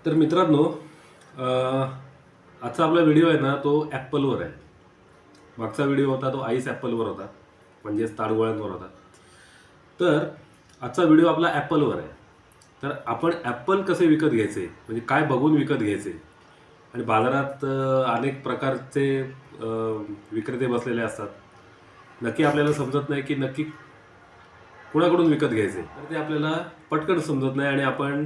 तर मित्रांनो, आजचा आपला व्हिडिओ आहे ना, तो ॲपलवर आहे. मागचा व्हिडिओ होता तो आईस ॲपलवर होता, म्हणजेच ताडगोळ्यांवर होता. तर आजचा व्हिडिओ आपला ॲपलवर आहे. तर आपण ॲपल कसे विकत घ्यायचे, म्हणजे काय बघून विकत घ्यायचे. आणि बाजारात अनेक प्रकारचे विक्रेते बसलेले असतात. नक्की आपल्याला समजत नाही की नक्की कुणाकडून विकत घ्यायचे. तर ते आपल्याला पटकन समजत नाही आणि आपण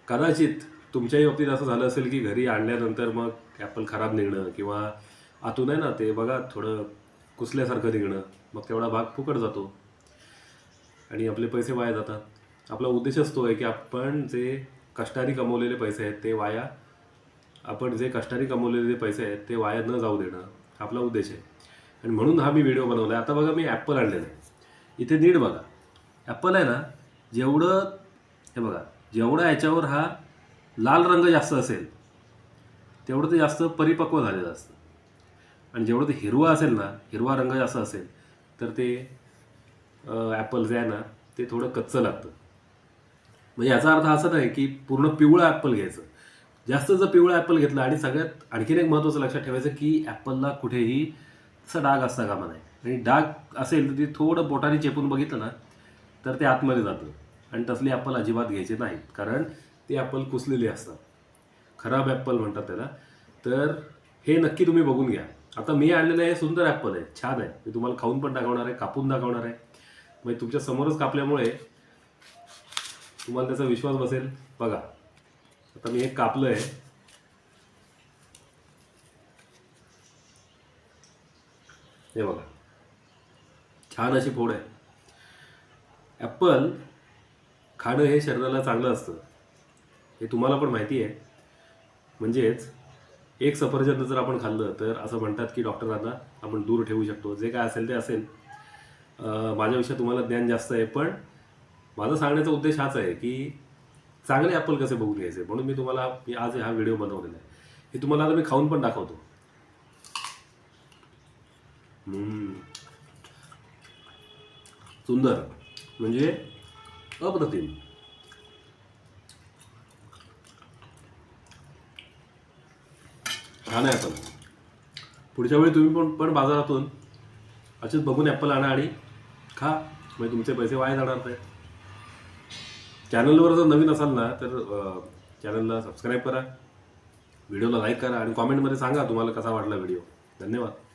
कदाचित तुमच्याही बाबतीत असं झालं असेल की घरी आणल्यानंतर मग ॲपल खराब निघणं किंवा आतून आहे ना ते बघा थोडं कुसल्यासारखं निघणं, मग तेवढा भाग फुकट जातो आणि आपले पैसे वाया जातात. आपला उद्देशच तो आहे की आपण जे कष्टाने कमवलेले पैसे आहेत ते वाया आपण जे कष्टाने कमवलेले पैसे आहेत ते वाया न जाऊ देणं आपला उद्देश आहे. आणि म्हणून हा मी व्हिडिओ बनवला आहे. आता बघा मी ॲपल आणलेलं आहे. इथे नीट बघा, ॲपल आहे ना, जेवढं हे बघा, जेवढा याच्यावर हा लाल रंग जास्त असेल तेवढं ते जास्त परिपक्व झालेलं असतं. आणि जेवढं ते हिरवा असेल ना, हिरवा रंग जास्त असेल तर ते ॲपल जे आहे ना ते थोडं कच्चं लागतं. म्हणजे याचा अर्थ असा नाही की पूर्ण पिवळं ॲपल घ्यायचं. जास्त जर पिवळं ॲपल घेतलं, आणि सगळ्यात आणखीन एक महत्त्वाचं लक्षात ठेवायचं की ॲपलला कुठेही तसा डाग असता कामा नाही. आणि डाग असेल तर ते थोडं बोटाने चेपून बघितलं ना तर ते आतमध्ये जातं. आणि तसली ॲपल अजिबात घ्यायचे नाहीत, कारण ते ॲपल कुसलेली असतात. खराब ॲपल म्हणतात त्याला. तर हे नक्की तुम्ही बघून घ्या. आता मी आणलेलं हे सुंदर ॲपल आहे, छान आहे. मी तुम्हाला खाऊन पण दाखवणार आहे, कापून दाखवणार आहे. म्हणजे तुमच्या समोरच कापल्यामुळे तुम्हाला त्याचा विश्वास बसेल. बघा, आता मी हे कापलं आहे. हे बघा, छान अशी फोड आहे. ॲपल खाणं हे शरीराला चांगलं असतं, हे तुम्हाला पण माहिती आहे. म्हणजेच एक सफरचंद जर आपण खाल्लं तर असं म्हणतात की डॉक्टरांना आपण दूर ठेवू शकतो. जे काय असेल ते असेल. माझ्यापेक्षा तुम्हाला ज्ञान जास्त आहे, पण माझा सांगण्याचा उद्देश हाच आहे की चांगले ॲपल कसे बघून घ्यायचे. म्हणून मी आज हा व्हिडिओ बनवलेला आहे. हे तुम्हाला आता मी खाऊन पण दाखवतो. सुंदर, म्हणजे अप्रतिम. छान आहे ॲपल. पुढच्या वेळी तुम्ही पण बाजारातून असेच बघून ॲपल आणा आणि खा, म्हणजे तुमचे पैसे वाया जाणार नाही. चॅनलवर जर नवीन असाल ना तर चॅनलला सबस्क्राईब करा, व्हिडिओला लाईक करा आणि कॉमेंटमध्ये सांगा तुम्हाला कसा वाटला व्हिडिओ. धन्यवाद.